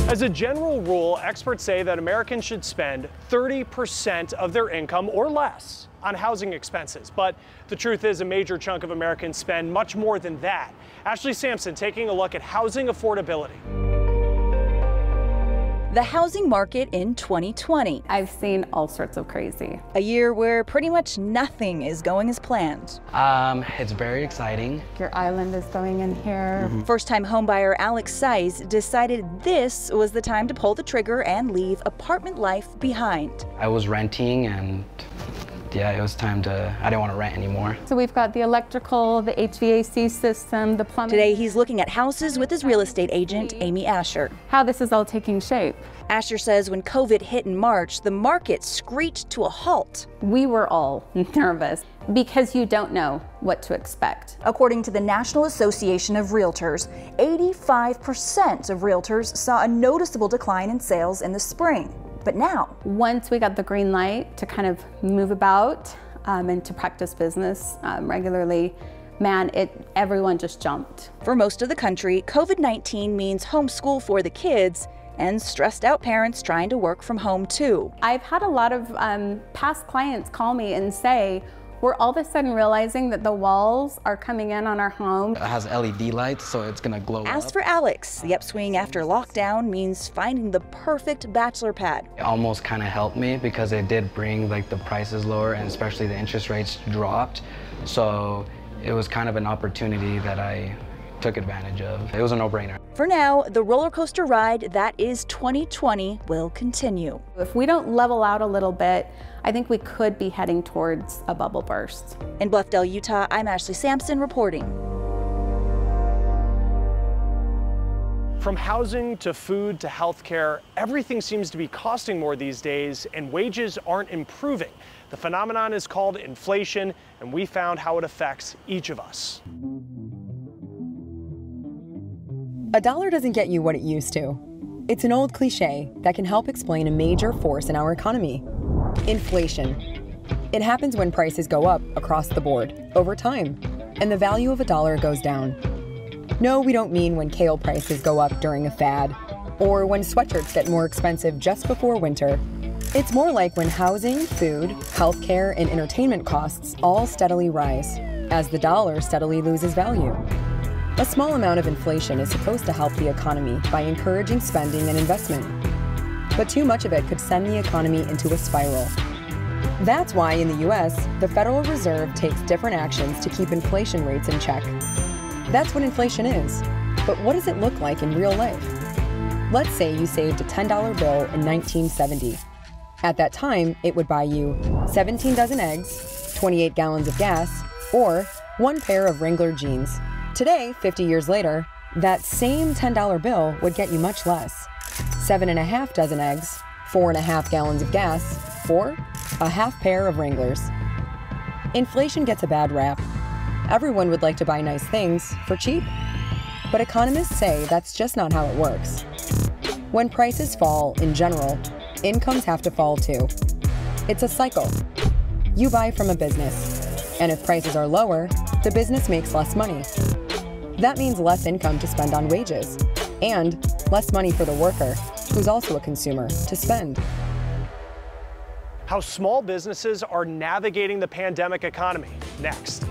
As a general rule, experts say that Americans should spend 30% of their income or less on housing expenses. But the truth is, a major chunk of Americans spend much more than that. Ashley Sampson taking a look at housing affordability. The housing market in 2020. I've seen all sorts of crazy. A year where pretty much nothing is going as planned. It's very exciting. Your island is going in here. First-time homebuyer Alex Size decided this was the time to pull the trigger and leave apartment life behind. I was renting and yeah, it was time I didn't want to rent anymore. So we've got the electrical, the HVAC system, the plumbing. Today he's looking at houses with his real estate agent, Amy Asher. How this is all taking shape. Asher says when COVID hit in March, the market screeched to a halt. We were all nervous because you don't know what to expect. According to the National Association of Realtors, 85% of realtors saw a noticeable decline in sales in the spring. But now, once we got the green light to kind of move about and to practice business regularly, man, everyone just jumped. For most of the country, COVID-19 means homeschool for the kids and stressed out parents trying to work from home too. I've had a lot of past clients call me and say, we're all of a sudden realizing that the walls are coming in on our home. It has LED lights, so it's gonna glow up. As for Alex, the upswing after lockdown means finding the perfect bachelor pad. It almost kind of helped me because it did bring like the prices lower, and especially the interest rates dropped. So it was kind of an opportunity that I took advantage of. It was a no-brainer. For now, the roller coaster ride that is 2020 will continue. If we don't level out a little bit, I think we could be heading towards a bubble burst. In Bluffdale, Utah, I'm Ashley Sampson reporting. From housing to food to healthcare, everything seems to be costing more these days, and wages aren't improving. The phenomenon is called inflation, and we found how it affects each of us. A dollar doesn't get you what it used to. It's an old cliche that can help explain a major force in our economy: inflation. It happens when prices go up across the board over time, and the value of a dollar goes down. No, we don't mean when kale prices go up during a fad, or when sweatshirts get more expensive just before winter. It's more like when housing, food, healthcare, and entertainment costs all steadily rise, as the dollar steadily loses value. A small amount of inflation is supposed to help the economy by encouraging spending and investment. But too much of it could send the economy into a spiral. That's why in the US, the Federal Reserve takes different actions to keep inflation rates in check. That's what inflation is. But what does it look like in real life? Let's say you saved a $10 bill in 1970. At that time, it would buy you 17 dozen eggs, 28 gallons of gas, or 1 pair of Wrangler jeans. Today, 50 years later, that same $10 bill would get you much less. 7.5 dozen eggs, 4.5 gallons of gas, or a half pair of Wranglers. Inflation gets a bad rap. Everyone would like to buy nice things for cheap. But economists say that's just not how it works. When prices fall, in general, incomes have to fall too. It's a cycle. You buy from a business, and if prices are lower, the business makes less money. That means less income to spend on wages, and less money for the worker, who's also a consumer, to spend. How small businesses are navigating the pandemic economy, next.